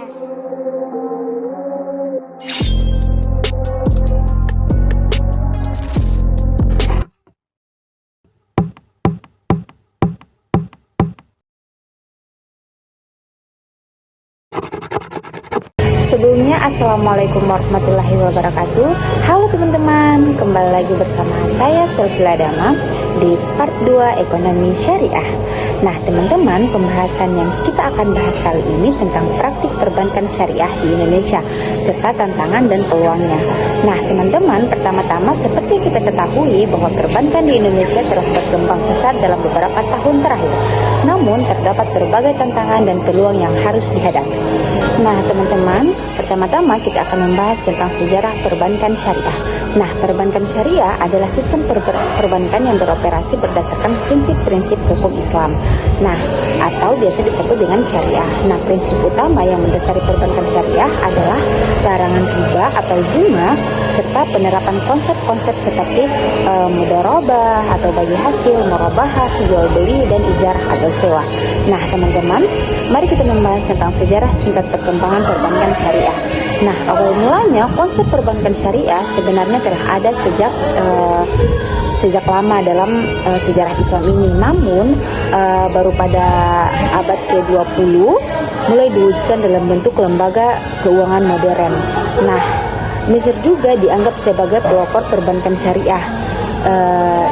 Podcast. Sebelumnya, Assalamualaikum warahmatullahi wabarakatuh. Halo teman-teman, kembali lagi bersama saya Selvila Dama di part 2 Ekonomi Syariah. Nah teman-teman, pembahasan yang kita akan bahas kali ini tentang praktik perbankan syariah di Indonesia serta tantangan dan peluangnya. Nah teman-teman, pertama-tama seperti kita ketahui bahwa perbankan di Indonesia telah berkembang pesat dalam beberapa tahun terakhir. Namun terdapat berbagai tantangan dan peluang yang harus dihadapi. Nah teman-teman, pertama-tama kita akan membahas tentang sejarah perbankan syariah. Nah, perbankan syariah adalah sistem perbankan yang beroperasi berdasarkan prinsip-prinsip hukum Islam. Nah, atau biasa disebut dengan syariah. Nah, prinsip utama yang mendasari perbankan syariah adalah larangan riba atau bunga serta penerapan konsep-konsep seperti mudharabah atau bagi hasil, murabahah, jual beli dan ijarah atau sewa. Nah, teman-teman, mari kita membahas tentang sejarah singkat perkembangan perbankan syariah. Nah, awal mulanya konsep perbankan syariah sebenarnya telah ada sejak lama dalam sejarah Islam ini. Namun baru pada abad ke-20 mulai diwujudkan dalam bentuk lembaga keuangan modern. Nah, Mesir juga dianggap sebagai pelopor perbankan syariah.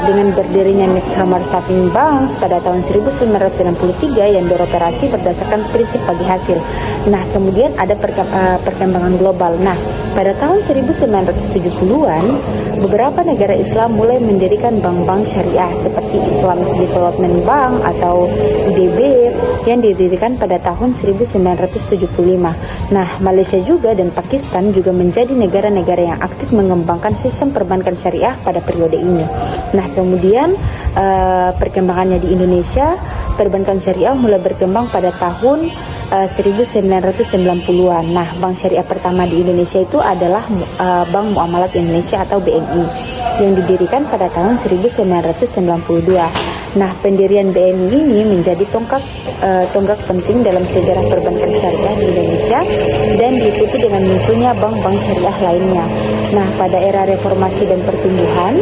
Dengan berdirinya Commercial Savings Banks pada tahun 1993 yang beroperasi berdasarkan prinsip bagi hasil. Nah, kemudian ada perkembangan global. Nah, pada tahun 1970-an, beberapa negara Islam mulai mendirikan bank-bank syariah seperti Islamic Development Bank atau IDB yang didirikan pada tahun 1975. Nah, Malaysia juga dan Pakistan juga menjadi negara-negara yang aktif mengembangkan sistem perbankan syariah pada periode ini. Nah, kemudian perkembangannya di Indonesia, perbankan syariah mulai berkembang pada tahun 1990-an. Nah, bank syariah pertama di Indonesia itu adalah Bank Muamalat Indonesia atau BNI yang didirikan pada tahun 1992. Nah, pendirian BNI ini menjadi tonggak penting dalam sejarah perbankan syariah di Indonesia dan diikuti dengan munculnya bank-bank syariah lainnya. Nah, pada era reformasi dan pertumbuhan,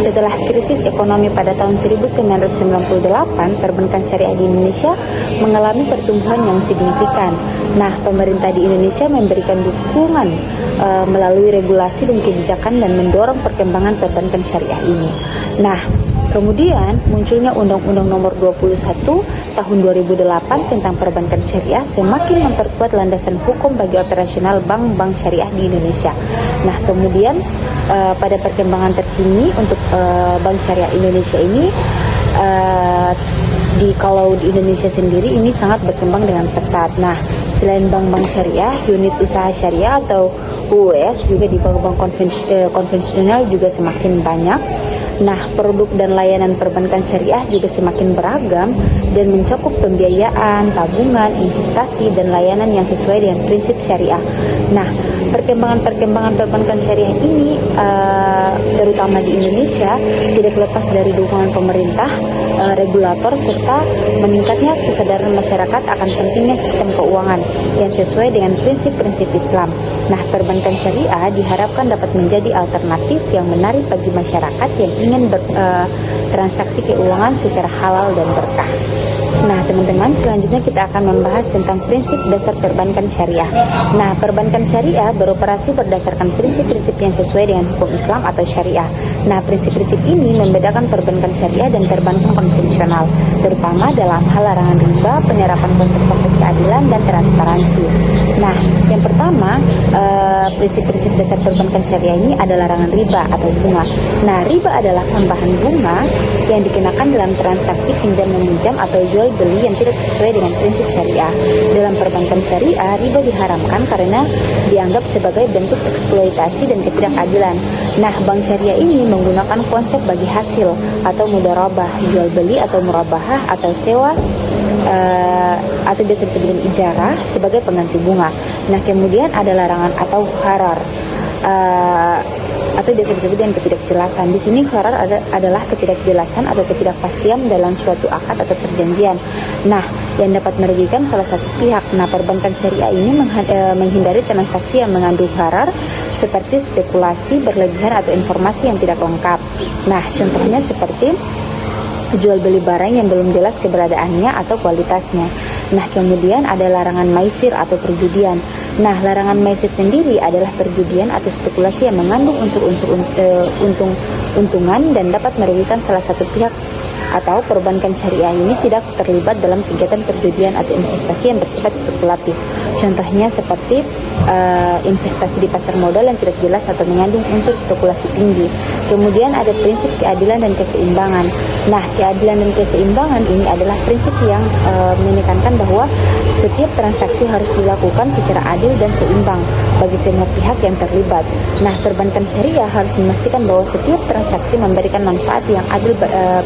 setelah krisis ekonomi pada tahun 1998, perbankan syariah di Indonesia mengalami pertumbuhan yang signifikan. Nah, pemerintah di Indonesia memberikan dukungan melalui regulasi dan kebijakan dan mendorong perkembangan perbankan syariah ini. Nah, kemudian munculnya Undang-Undang Nomor 21 Tahun 2008 tentang perbankan syariah semakin memperkuat landasan hukum bagi operasional bank-bank syariah di Indonesia. Nah, kemudian pada perkembangan terkini untuk bank syariah Indonesia ini, kalau di Indonesia sendiri ini sangat berkembang dengan pesat. Nah, selain bank-bank syariah, unit usaha syariah atau UUS juga di bank-bank konvensional juga semakin banyak. Nah, produk dan layanan perbankan syariah juga semakin beragam dan mencakup pembiayaan, tabungan, investasi, dan layanan yang sesuai dengan prinsip syariah. Nah, perkembangan perbankan syariah ini, terutama di Indonesia, tidak lepas dari dukungan pemerintah, regulator, serta meningkatnya kesadaran masyarakat akan pentingnya sistem keuangan yang sesuai dengan prinsip-prinsip Islam. Nah, perbankan syariah diharapkan dapat menjadi alternatif yang menarik bagi masyarakat yang ingin bertransaksi keuangan secara halal dan berkah. Nah, teman-teman, selanjutnya kita akan membahas tentang prinsip dasar perbankan syariah. Nah, perbankan syariah beroperasi berdasarkan prinsip-prinsip yang sesuai dengan hukum Islam atau syariah. Nah, prinsip-prinsip ini membedakan perbankan syariah dan perbankan konvensional, terutama dalam hal larangan riba, penerapan konsep-konsep keadilan, dan transparansi. Nah, yang pertama, prinsip-prinsip dasar perbankan syariah ini adalah larangan riba atau bunga. Nah, riba adalah tambahan bunga yang dikenakan dalam transaksi pinjam-meminjam atau jual beli yang tidak sesuai dengan prinsip syariah. Dalam perbankan syariah, riba diharamkan karena dianggap sebagai bentuk eksploitasi dan ketidakadilan. Nah, bank syariah ini menggunakan konsep bagi hasil atau mudharabah, jual beli atau murabahah atau sewa atau biasa disebut ijarah sebagai pengganti bunga. Nah, kemudian ada larangan atau harar. atau biasa disebut dengan ketidakjelasan. Di sini gharar adalah ketidakjelasan atau ketidakpastian dalam suatu akad atau perjanjian. Nah, yang dapat merugikan salah satu pihak. Nah, perbankan syariah ini menghindari transaksi yang mengandung gharar seperti spekulasi berlebihan atau informasi yang tidak lengkap. Nah, contohnya seperti jual beli barang yang belum jelas keberadaannya atau kualitasnya. Nah, kemudian ada larangan maisir atau perjudian. Nah, larangan maisir sendiri adalah perjudian atau spekulasi yang mengandung unsur-unsur untungan dan dapat merugikan salah satu pihak, atau perbankan syariah ini tidak terlibat dalam kegiatan perjudian atau investasi yang bersifat spekulatif. Contohnya seperti investasi di pasar modal yang tidak jelas atau mengandung unsur spekulasi tinggi. Kemudian ada prinsip keadilan dan keseimbangan. Nah, keadilan dan keseimbangan ini adalah prinsip yang menekankan bahwa setiap transaksi harus dilakukan secara adil dan seimbang bagi semua pihak yang terlibat. Nah, perbankan syariah harus memastikan bahwa setiap transaksi memberikan manfaat yang adil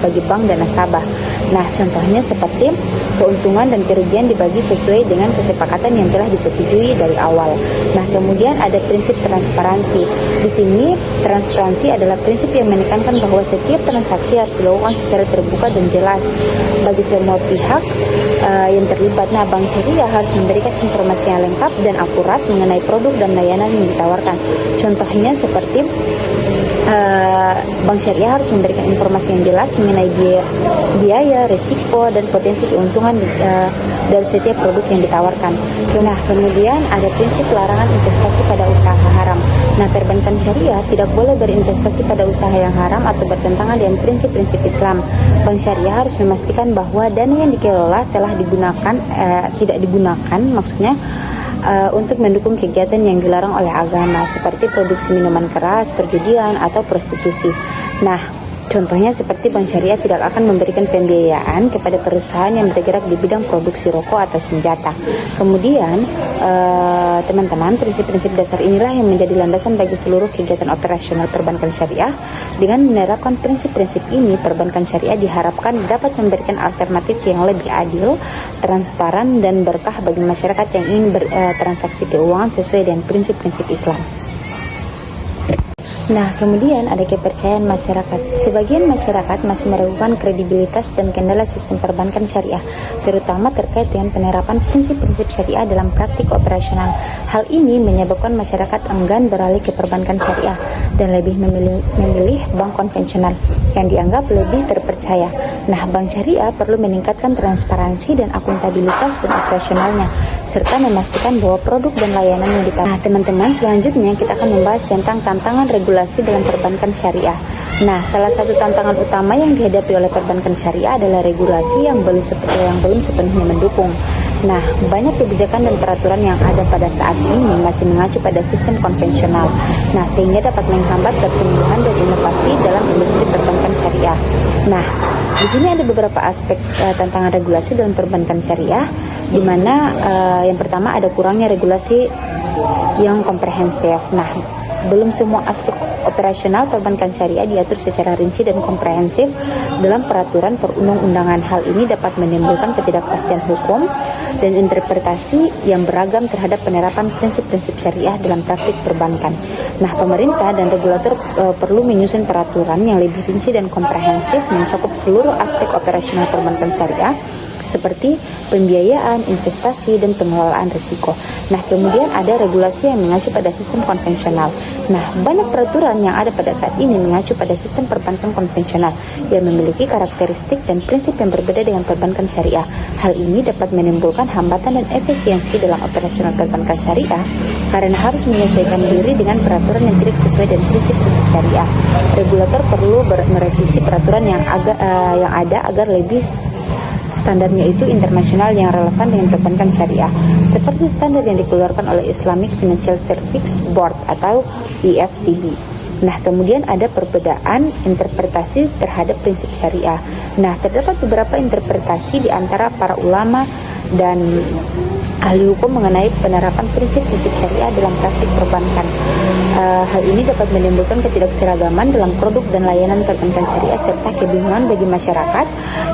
bagi bank dan nasabah. Nah, contohnya seperti keuntungan dan kerugian dibagi sesuai dengan kesepakatan yang telah disetujui dari awal. Nah, kemudian ada prinsip transparansi. Di sini transparansi adalah prinsip yang menekankan bahwa setiap transaksi harus dilakukan secara terbuka dan jelas bagi semua pihak yang terlibat. Nah, bank syariah harus memberikan informasi yang lengkap dan akurat mengenai produk dan layanan yang ditawarkan. Contohnya seperti bank syariah harus memberikan informasi yang jelas mengenai biaya, risiko, dan potensi keuntungan dari setiap produk yang ditawarkan. Nah, kemudian ada prinsip larangan investasi pada usaha haram. Nah, perbankan syariah tidak boleh berinvestasi pada usaha yang haram atau bertentangan dengan prinsip-prinsip Islam. Bank syariah harus memastikan bahwa dana yang dikelola telah tidak digunakan, maksudnya untuk mendukung kegiatan yang dilarang oleh agama seperti produksi minuman keras, perjudian, atau prostitusi. Nah, contohnya seperti bank syariah tidak akan memberikan pembiayaan kepada perusahaan yang bergerak di bidang produksi rokok atau senjata. Kemudian, teman-teman, prinsip-prinsip dasar inilah yang menjadi landasan bagi seluruh kegiatan operasional perbankan syariah. Dengan menerapkan prinsip-prinsip ini, perbankan syariah diharapkan dapat memberikan alternatif yang lebih adil, transparan, dan berkah bagi masyarakat yang ingin bertransaksi keuangan sesuai dengan prinsip-prinsip Islam. Nah, kemudian ada kepercayaan masyarakat. Sebagian masyarakat masih meragukan kredibilitas dan kendala sistem perbankan syariah, terutama terkait dengan penerapan prinsip-prinsip syariah dalam praktik operasional. Hal ini menyebabkan masyarakat enggan beralih ke perbankan syariah dan lebih memilih bank konvensional yang dianggap lebih terpercaya. Nah, bank syariah perlu meningkatkan transparansi dan akuntabilitas dan operasionalnya, serta memastikan bahwa produk dan layanan yang ditawarkan. Nah, teman-teman, selanjutnya kita akan membahas tentang tantangan regulasi dalam perbankan syariah. Nah, salah satu tantangan utama yang dihadapi oleh perbankan syariah adalah regulasi yang belum sepenuhnya mendukung. Nah, banyak kebijakan dan peraturan yang ada pada saat ini masih mengacu pada sistem konvensional. Nah, sehingga dapat menghambat pertumbuhan dan inovasi dalam industri perbankan syariah. Nah, di sini ada beberapa aspek tantangan regulasi dalam perbankan syariah, di mana yang pertama ada kurangnya regulasi yang komprehensif. Nah, belum semua aspek operasional perbankan syariah diatur secara rinci dan komprehensif dalam peraturan perundang-undangan. Hal ini dapat menimbulkan ketidakpastian hukum dan interpretasi yang beragam terhadap penerapan prinsip-prinsip syariah dalam praktik perbankan. Nah, pemerintah dan regulator perlu menyusun peraturan yang lebih rinci dan komprehensif mencakup seluruh aspek operasional perbankan syariah, seperti pembiayaan, investasi, dan pengelolaan risiko. Nah, kemudian ada regulasi yang mengacu pada sistem konvensional. Nah, banyak peraturan yang ada pada saat ini mengacu pada sistem perbankan konvensional yang memiliki karakteristik dan prinsip yang berbeda dengan perbankan syariah. Hal ini dapat menimbulkan hambatan dan efisiensi dalam operasional perbankan syariah karena harus menyesuaikan diri dengan peraturan yang tidak sesuai dengan prinsip-prinsip syariah. Regulator perlu merevisi peraturan yang ada agar lebih standarnya itu internasional yang relevan dengan perbankan syariah, seperti standar yang dikeluarkan oleh Islamic Financial Services Board atau IFCB. Nah, kemudian ada perbedaan interpretasi terhadap prinsip syariah. Nah, terdapat beberapa interpretasi di antara para ulama dan ahli hukum mengenai penerapan prinsip-prinsip syariah dalam praktik perbankan. Hal ini dapat menimbulkan ketidakseragaman dalam produk dan layanan perbankan syariah serta kebingungan bagi masyarakat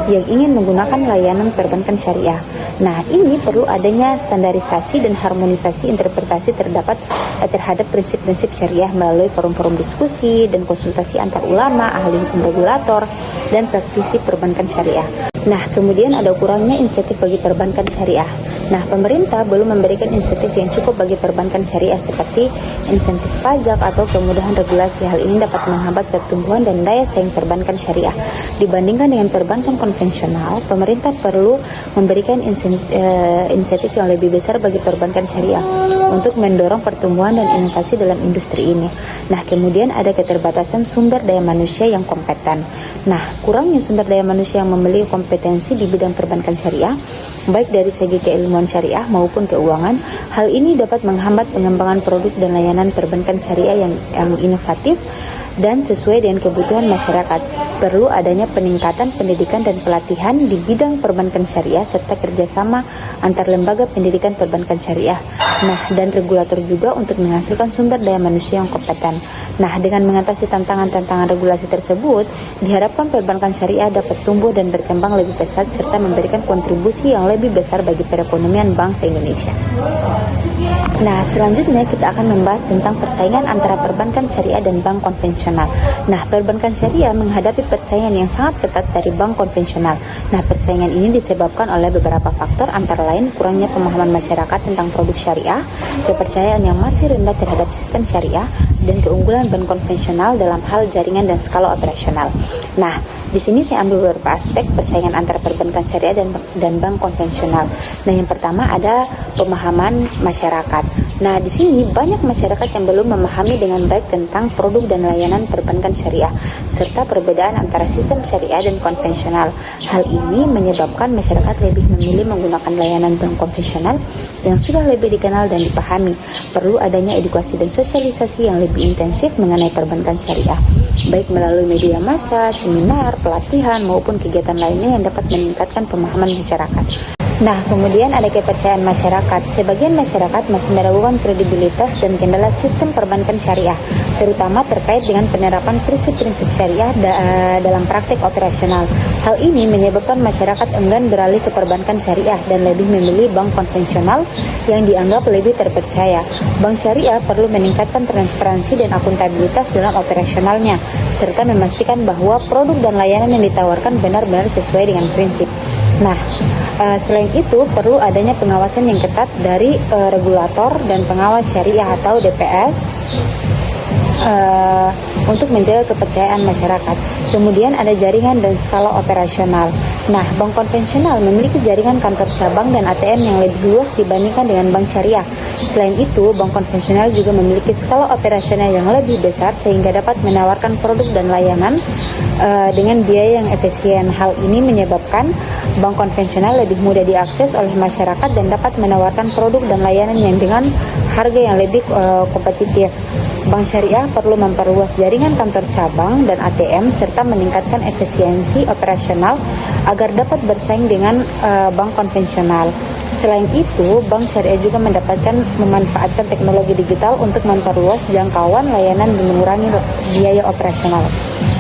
yang ingin menggunakan layanan perbankan syariah. Nah, ini perlu adanya standarisasi dan harmonisasi interpretasi terhadap prinsip-prinsip syariah melalui forum-forum diskusi dan konsultasi antar ulama, ahli hukum regulator, dan praktisi perbankan syariah. Nah, kemudian ada kurangnya insentif bagi perbankan syariah. Nah, pemerintah belum memberikan insentif yang cukup bagi perbankan syariah seperti insentif pajak atau kemudahan regulasi. Hal ini dapat menghambat pertumbuhan dan daya saing perbankan syariah. Dibandingkan dengan perbankan konvensional, pemerintah perlu memberikan insentif yang lebih besar bagi perbankan syariah untuk mendorong pertumbuhan dan inovasi dalam industri ini. Nah, kemudian ada keterbatasan sumber daya manusia yang kompeten. Nah, kurangnya sumber daya manusia yang memiliki kompetensi di bidang perbankan syariah, baik dari segi keilmuan syariah maupun keuangan. Hal ini dapat menghambat pengembangan produk dan layanan perbankan syariah yang inovatif dan sesuai dengan kebutuhan masyarakat. Perlu adanya peningkatan pendidikan dan pelatihan di bidang perbankan syariah serta kerjasama antar lembaga pendidikan perbankan syariah. Nah, dan regulator juga untuk menghasilkan sumber daya manusia yang kompeten. Nah, dengan mengatasi tantangan-tantangan regulasi tersebut, diharapkan perbankan syariah dapat tumbuh dan berkembang lebih pesat serta memberikan kontribusi yang lebih besar bagi perekonomian bangsa Indonesia. Nah, selanjutnya kita akan membahas tentang persaingan antara perbankan syariah dan bank konvensional. Nah, perbankan syariah menghadapi persaingan yang sangat ketat dari bank konvensional. Nah, persaingan ini disebabkan oleh beberapa faktor, antara lain kurangnya pemahaman masyarakat tentang produk syariah, kepercayaan yang masih rendah terhadap sistem syariah, dan keunggulan bank konvensional dalam hal jaringan dan skala operasional. Nah, di sini saya ambil beberapa aspek persaingan antara perbankan syariah dan bank konvensional. Nah, yang pertama ada pemahaman masyarakat. Nah, di sini banyak masyarakat yang belum memahami dengan baik tentang produk dan layanan perbankan syariah, serta perbedaan antara sistem syariah dan konvensional. Hal ini menyebabkan masyarakat lebih memilih menggunakan layanan bank konvensional yang sudah lebih dikenal dan dipahami. Perlu adanya edukasi dan sosialisasi yang lebih intensif mengenai perbankan syariah, baik melalui media massa, seminar, pelatihan, maupun kegiatan lainnya yang dapat meningkatkan pemahaman masyarakat. Nah, kemudian ada kepercayaan masyarakat. Sebagian masyarakat masih meragukan kredibilitas dan kendala sistem perbankan syariah, terutama terkait dengan penerapan prinsip-prinsip syariah dalam praktik operasional. Hal ini menyebabkan masyarakat enggan beralih ke perbankan syariah dan lebih memilih bank konvensional yang dianggap lebih terpercaya. Bank syariah perlu meningkatkan transparansi dan akuntabilitas dalam operasionalnya, serta memastikan bahwa produk dan layanan yang ditawarkan benar-benar sesuai dengan prinsip. Nah, selain itu perlu adanya pengawasan yang ketat dari regulator dan pengawas syariah atau DPS untuk menjaga kepercayaan masyarakat. Kemudian ada jaringan dan skala operasional. Nah, bank konvensional memiliki jaringan kantor cabang dan ATM yang lebih luas dibandingkan dengan bank syariah. Selain itu, bank konvensional juga memiliki skala operasional yang lebih besar sehingga dapat menawarkan produk dan layanan dengan biaya yang efisien. Hal ini menyebabkan bank konvensional lebih mudah diakses oleh masyarakat dan dapat menawarkan produk dan layanan yang dengan harga yang lebih kompetitif. Bank syariah perlu memperluas jaringan kantor cabang dan ATM serta meningkatkan efisiensi operasional agar dapat bersaing dengan bank konvensional. Selain itu, bank syariah juga memanfaatkan teknologi digital untuk memperluas jangkauan layanan dan mengurangi biaya operasional.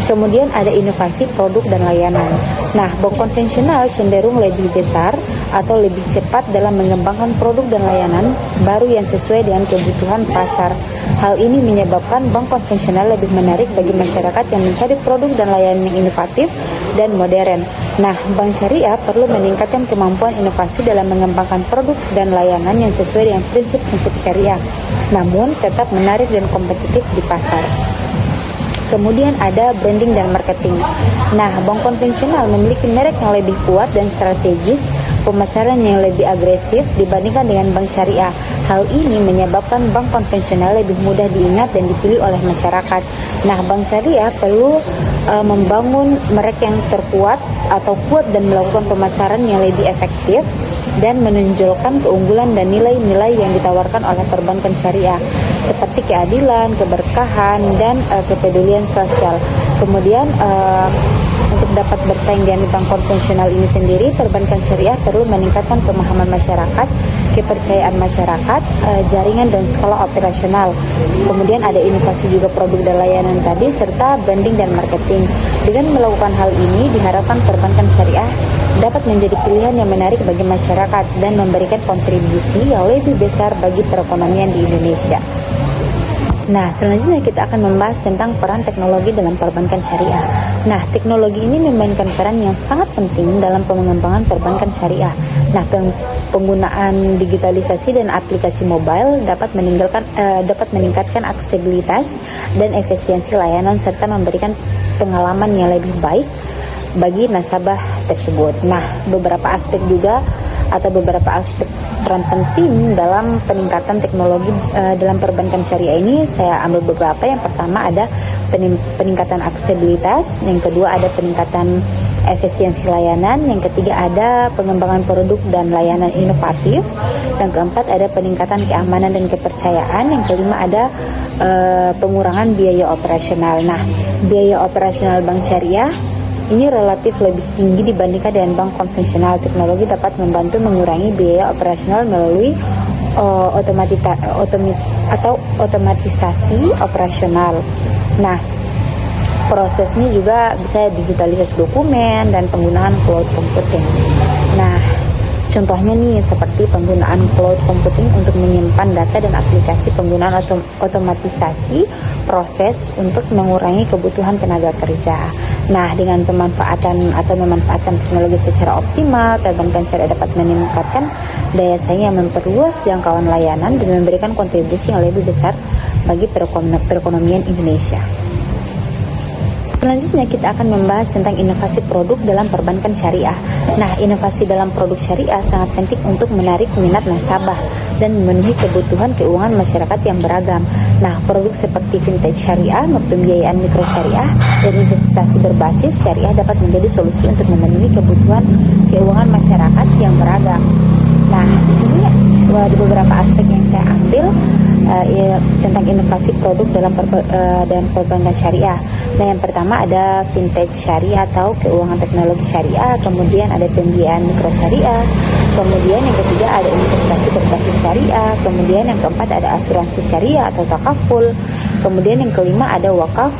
Kemudian ada inovasi produk dan layanan. Nah, bank konvensional cenderung lebih besar atau lebih cepat dalam mengembangkan produk dan layanan baru yang sesuai dengan kebutuhan pasar. Hal ini menyebabkan bank konvensional lebih menarik bagi masyarakat yang mencari produk dan layanan yang inovatif dan modern. Nah, bank syariah perlu meningkatkan kemampuan inovasi dalam mengembangkan produk dan layanan yang sesuai dengan prinsip-prinsip syariah, namun tetap menarik dan kompetitif di pasar. Kemudian ada branding dan marketing. Nah, bank konvensional memiliki merek yang lebih kuat dan strategis, pemasaran yang lebih agresif dibandingkan dengan bank syariah. Hal ini menyebabkan bank konvensional lebih mudah diingat dan dipilih oleh masyarakat. Nah, bank syariah perlu membangun merek yang terkuat atau kuat dan melakukan pemasaran yang lebih efektif dan menonjolkan keunggulan dan nilai-nilai yang ditawarkan oleh perbankan syariah seperti keadilan, keberkahan, dan kepedulian sosial. Kemudian untuk dapat bersaing dengan bank konvensional ini sendiri, perbankan syariah perlu meningkatkan pemahaman masyarakat, kepercayaan masyarakat, jaringan dan skala operasional. Kemudian ada inovasi juga produk dan layanan tadi, serta branding dan marketing. Dengan melakukan hal ini, diharapkan perbankan syariah dapat menjadi pilihan yang menarik bagi masyarakat dan memberikan kontribusi yang lebih besar bagi perekonomian di Indonesia. Nah, selanjutnya kita akan membahas tentang peran teknologi dalam perbankan syariah. Nah, teknologi ini memainkan peran yang sangat penting dalam pengembangan perbankan syariah. Nah, penggunaan digitalisasi dan aplikasi mobile dapat meningkatkan aksesibilitas dan efisiensi layanan serta memberikan pengalaman yang lebih baik bagi nasabah tersebut. Nah, beberapa aspek peran penting dalam peningkatan teknologi dalam perbankan syariah ini saya ambil beberapa. Yang pertama ada peningkatan aksesibilitas, yang kedua ada peningkatan efisiensi layanan, yang ketiga ada pengembangan produk dan layanan inovatif, yang keempat ada peningkatan keamanan dan kepercayaan, yang kelima ada pengurangan biaya operasional. Nah, biaya operasional bank syariah ini relatif lebih tinggi dibandingkan dengan bank konvensional. Teknologi dapat membantu mengurangi biaya operasional melalui otomatisasi operasional. Nah, prosesnya juga bisa digitalisasi dokumen dan penggunaan cloud computing. Nah, contohnya nih seperti penggunaan cloud computing untuk menyimpan data dan aplikasi penggunaan otomatisasi proses untuk mengurangi kebutuhan tenaga kerja. Nah, dengan memanfaatkan teknologi secara optimal, perbankan syariah dapat meningkatkan daya saing yang memperluas jangkauan layanan dan memberikan kontribusi yang lebih besar bagi perekonomian Indonesia. Selanjutnya kita akan membahas tentang inovasi produk dalam perbankan syariah. Nah, inovasi dalam produk syariah sangat penting untuk menarik minat nasabah dan memenuhi kebutuhan keuangan masyarakat yang beragam. Nah, produk seperti fintech syariah, pembiayaan mikro syariah, dan investasi berbasis syariah dapat menjadi solusi untuk memenuhi kebutuhan keuangan masyarakat yang beragam. Nah, di sini ada beberapa aspek yang saya ambil tentang inovasi produk dalam perbankan syariah. Nah, yang pertama ada fintech syariah atau keuangan teknologi syariah, kemudian ada pembiayaan mikro syariah, kemudian yang ketiga ada investasi berbasis syariah, kemudian yang keempat ada asuransi syariah atau takaful, kemudian yang kelima ada wakaf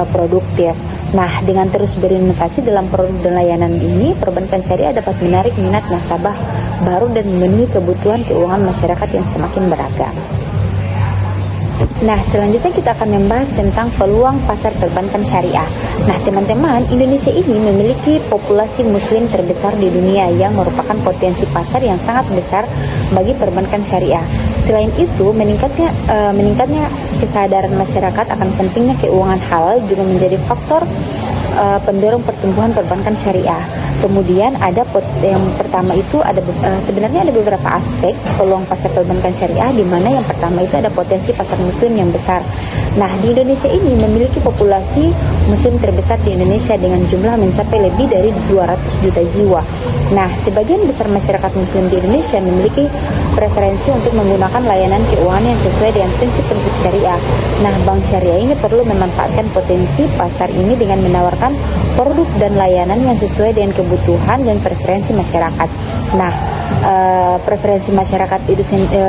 produktif. Nah, dengan terus berinovasi dalam produk dan layanan ini, perbankan syariah dapat menarik minat nasabah baru dan memenuhi kebutuhan keuangan masyarakat yang semakin beragam. Nah, selanjutnya kita akan membahas tentang peluang pasar perbankan syariah. Nah, teman-teman, Indonesia ini memiliki populasi muslim terbesar di dunia yang merupakan potensi pasar yang sangat besar bagi perbankan syariah. Selain itu, meningkatnya kesadaran masyarakat akan pentingnya keuangan halal juga menjadi faktor pendorong pertumbuhan perbankan syariah. Kemudian yang pertama itu sebenarnya ada beberapa aspek peluang pasar perbankan syariah, di mana yang pertama itu ada potensi pasar muslim yang besar. Nah, di Indonesia ini memiliki populasi muslim terbesar di Indonesia dengan jumlah mencapai lebih dari 200 juta jiwa. Nah, sebagian besar masyarakat muslim di Indonesia memiliki preferensi untuk menggunakan layanan keuangan yang sesuai dengan prinsip-prinsip syariah. Nah, bank syariah ini perlu memanfaatkan potensi pasar ini dengan menawarkan produk dan layanan yang sesuai dengan kebutuhan dan preferensi masyarakat. Nah, preferensi masyarakat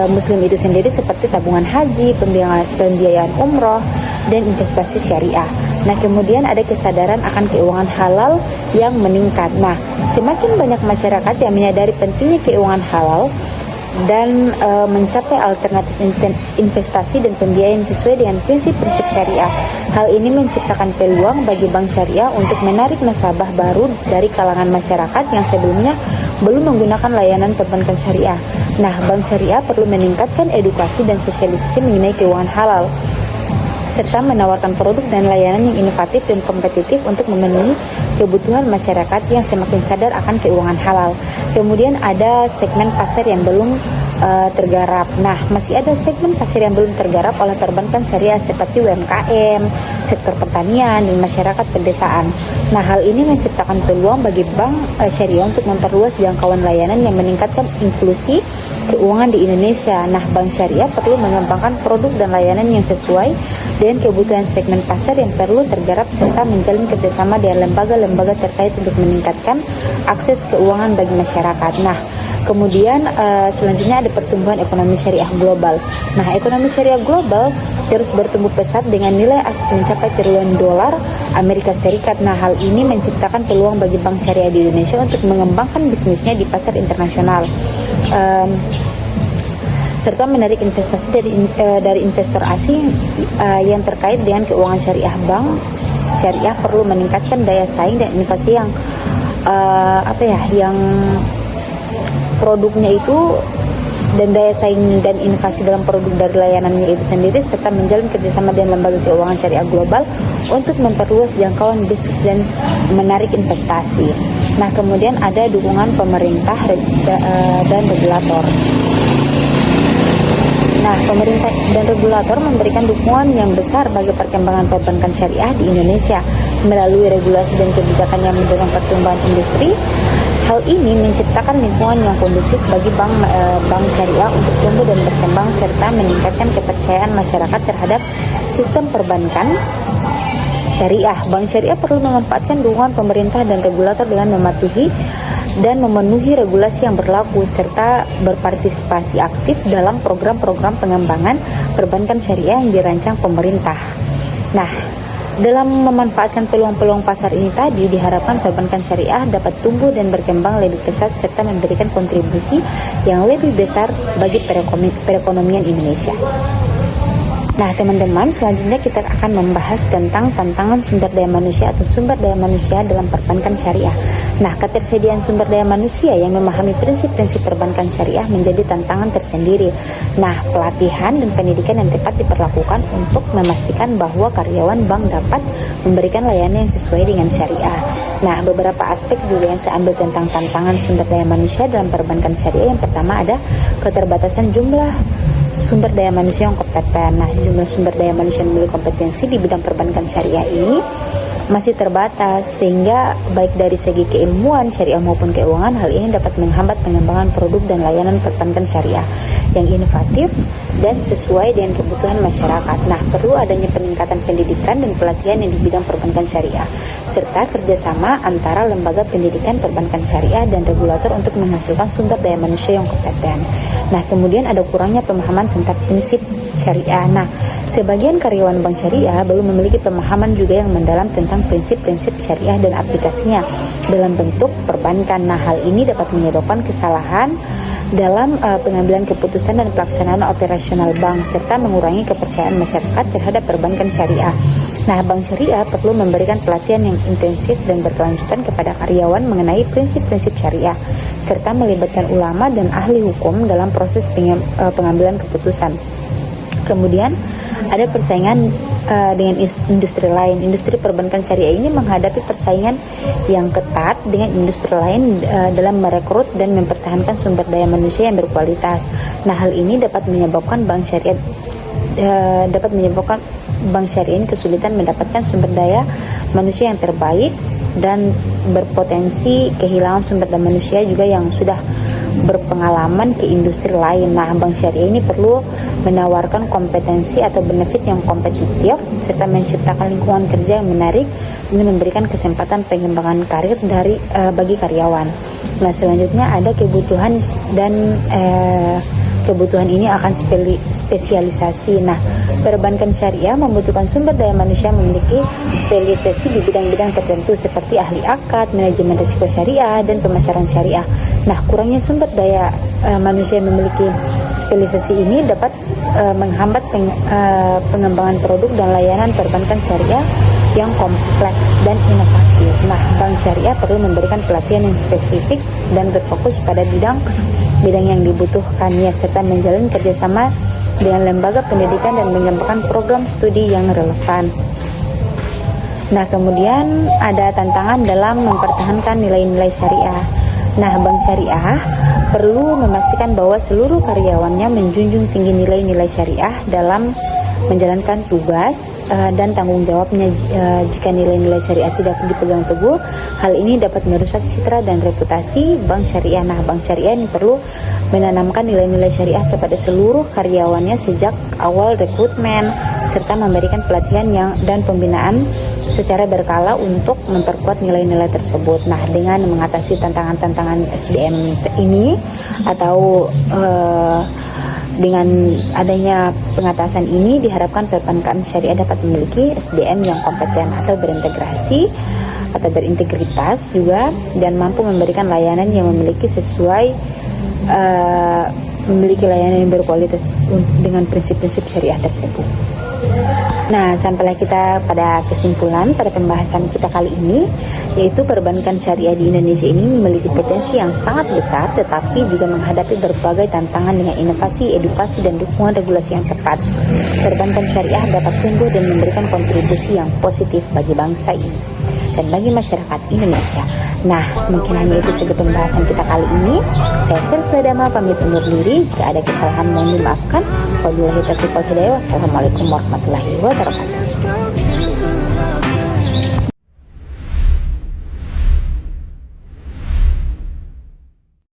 muslim itu sendiri seperti tabungan haji, pembiayaan umroh, dan investasi syariah. Nah, kemudian ada kesadaran akan keuangan halal yang meningkat. Nah, semakin banyak masyarakat yang menyadari pentingnya keuangan halal dan mencapai alternatif investasi dan pembiayaan sesuai dengan prinsip-prinsip syariah. Hal ini menciptakan peluang bagi bank syariah untuk menarik nasabah baru dari kalangan masyarakat yang sebelumnya belum menggunakan layanan perbankan syariah. Nah, bank syariah perlu meningkatkan edukasi dan sosialisasi mengenai keuangan halal, serta menawarkan produk dan layanan yang inovatif dan kompetitif untuk memenuhi kebutuhan masyarakat yang semakin sadar akan keuangan halal. Kemudian ada segmen pasar yang belum tergarap. Nah, masih ada segmen pasar yang belum tergarap oleh perbankan syariah seperti UMKM, sektor pertanian, dan masyarakat pedesaan. Nah, hal ini menciptakan peluang bagi bank syariah untuk memperluas jangkauan layanan yang meningkatkan inklusi keuangan di Indonesia. Nah, bank syariah perlu mengembangkan produk dan layanan yang sesuai dengan kebutuhan segmen pasar yang perlu tergarap serta menjalin kerjasama dengan lembaga lembaga terkait untuk meningkatkan akses keuangan bagi masyarakat. Nah, kemudian selanjutnya ada pertumbuhan ekonomi syariah global. Nah, ekonomi syariah global terus bertumbuh pesat dengan nilai aset mencapai triliun dolar Amerika Serikat. Nah, hal ini menciptakan peluang bagi bank syariah di Indonesia untuk mengembangkan bisnisnya di pasar internasional, serta menarik investasi dari investor asing yang terkait dengan keuangan syariah. Bank syariah perlu meningkatkan daya saing dan inovasi yang produknya itu, dan daya saing dan inovasi dalam produk dari layanannya itu sendiri, serta menjalin kerjasama dengan lembaga keuangan syariah global untuk memperluas jangkauan bisnis dan menarik investasi. Nah, kemudian ada dukungan pemerintah dan regulator. Nah, pemerintah dan regulator memberikan dukungan yang besar bagi perkembangan perbankan syariah di Indonesia melalui regulasi dan kebijakan yang mendorong pertumbuhan industri. Hal ini menciptakan lingkungan yang kondusif bagi bank syariah untuk tumbuh dan berkembang, serta meningkatkan kepercayaan masyarakat terhadap sistem perbankan syariah. Bank syariah perlu memanfaatkan dukungan pemerintah dan regulator dengan mematuhi dan memenuhi regulasi yang berlaku, serta berpartisipasi aktif dalam program-program pengembangan perbankan syariah yang dirancang pemerintah. Nah, dalam memanfaatkan peluang-peluang pasar ini tadi, diharapkan perbankan syariah dapat tumbuh dan berkembang lebih pesat serta memberikan kontribusi yang lebih besar bagi perekonomian Indonesia. Nah, teman-teman, selanjutnya kita akan membahas tentang tantangan sumber daya manusia atau sumber daya manusia dalam perbankan syariah. Nah, ketersediaan sumber daya manusia yang memahami prinsip-prinsip perbankan syariah menjadi tantangan tersendiri. Nah, pelatihan dan pendidikan yang tepat diperlakukan untuk memastikan bahwa karyawan bank dapat memberikan layanan yang sesuai dengan syariah. Nah, beberapa aspek juga yang saya ambil tentang tantangan sumber daya manusia dalam perbankan syariah. Yang pertama ada keterbatasan jumlah sumber daya manusia yang kompeten. Nah, jumlah sumber daya manusia yang memiliki kompetensi di bidang perbankan syariah ini masih terbatas, sehingga baik dari segi keilmuan syariah maupun keuangan, hal ini dapat menghambat pengembangan produk dan layanan perbankan syariah yang inovatif dan sesuai dengan kebutuhan masyarakat. Nah, perlu adanya peningkatan pendidikan dan pelatihan yang di bidang perbankan syariah, serta kerjasama antara lembaga pendidikan perbankan syariah dan regulator untuk menghasilkan sumber daya manusia yang kompeten. Nah, kemudian ada kurangnya pemahaman tentang prinsip syariah. Nah, sebagian karyawan bank syariah belum memiliki pemahaman juga yang mendalam tentang prinsip-prinsip syariah dan aplikasinya dalam bentuk perbankan. Nah, hal ini dapat menyebabkan kesalahan dalam pengambilan keputusan dan pelaksanaan operasional bank, serta mengurangi kepercayaan masyarakat terhadap perbankan syariah. Nah, bank syariah perlu memberikan pelatihan yang intensif dan berkelanjutan kepada karyawan mengenai prinsip-prinsip syariah, serta melibatkan ulama dan ahli hukum dalam proses pengambilan keputusan. Kemudian ada persaingan dengan industri lain. Industri perbankan syariah ini menghadapi persaingan yang ketat dengan industri lain dalam merekrut dan mempertahankan sumber daya manusia yang berkualitas. Nah, hal ini dapat menyebabkan bank syariah ini kesulitan mendapatkan sumber daya manusia yang terbaik dan berpotensi kehilangan sumber daya manusia juga yang sudah berpengalaman ke industri lain. Nah, bank syariah ini perlu menawarkan kompetensi atau benefit yang kompetitif, serta menciptakan lingkungan kerja yang menarik dan memberikan kesempatan pengembangan karir bagi karyawan. Nah, selanjutnya ada kebutuhan dan kebutuhan ini akan spesialisasi. Nah, perbankan syariah membutuhkan sumber daya manusia memiliki spesialisasi di bidang-bidang tertentu seperti ahli akad, manajemen risiko syariah, dan pemasaran syariah. Nah, kurangnya sumber daya manusia yang memiliki spesialisasi ini dapat menghambat pengembangan produk dan layanan perbankan syariah yang kompleks dan inovatif. Nah, bank syariah perlu memberikan pelatihan yang spesifik dan berfokus pada bidang yang dibutuhkannya, serta menjalin kerjasama dengan lembaga pendidikan dan mengembangkan program studi yang relevan. Nah, kemudian ada tantangan dalam mempertahankan nilai-nilai syariah. Nah, bank syariah perlu memastikan bahwa seluruh karyawannya menjunjung tinggi nilai-nilai syariah dalam menjalankan tugas dan tanggung jawabnya. Jika nilai-nilai syariah tidak dipegang teguh, hal ini dapat merusak citra dan reputasi bank syariah. Nah, bank syariah ini perlu menanamkan nilai-nilai syariah kepada seluruh karyawannya sejak awal rekrutmen, serta memberikan pelatihan dan pembinaan secara berkala untuk memperkuat nilai-nilai tersebut. Nah, dengan mengatasi tantangan-tantangan SDM ini atau dengan adanya pengatasan ini diharapkan perbankan syariah dapat memiliki SDM yang kompeten atau berintegrasi atau berintegritas juga, dan mampu memberikan layanan yang memiliki layanan yang berkualitas dengan prinsip-prinsip syariah tersebut. Nah, sampailah kita pada kesimpulan pada pembahasan kita kali ini, yaitu perbankan syariah di Indonesia ini memiliki potensi yang sangat besar, tetapi juga menghadapi berbagai tantangan dengan inovasi, edukasi, dan dukungan regulasi yang tepat. Perbankan syariah dapat tumbuh dan memberikan kontribusi yang positif bagi bangsa ini dan bagi masyarakat Indonesia. Nah, mungkin hanya itu saja pembahasan kita kali ini. Saya Selva Dama pamit undur diri. Jika ada kesalahan mohon dimaafkan. Wabillahi taufiq wal hidayah. Wassalamualaikum warahmatullahi wabarakatuh.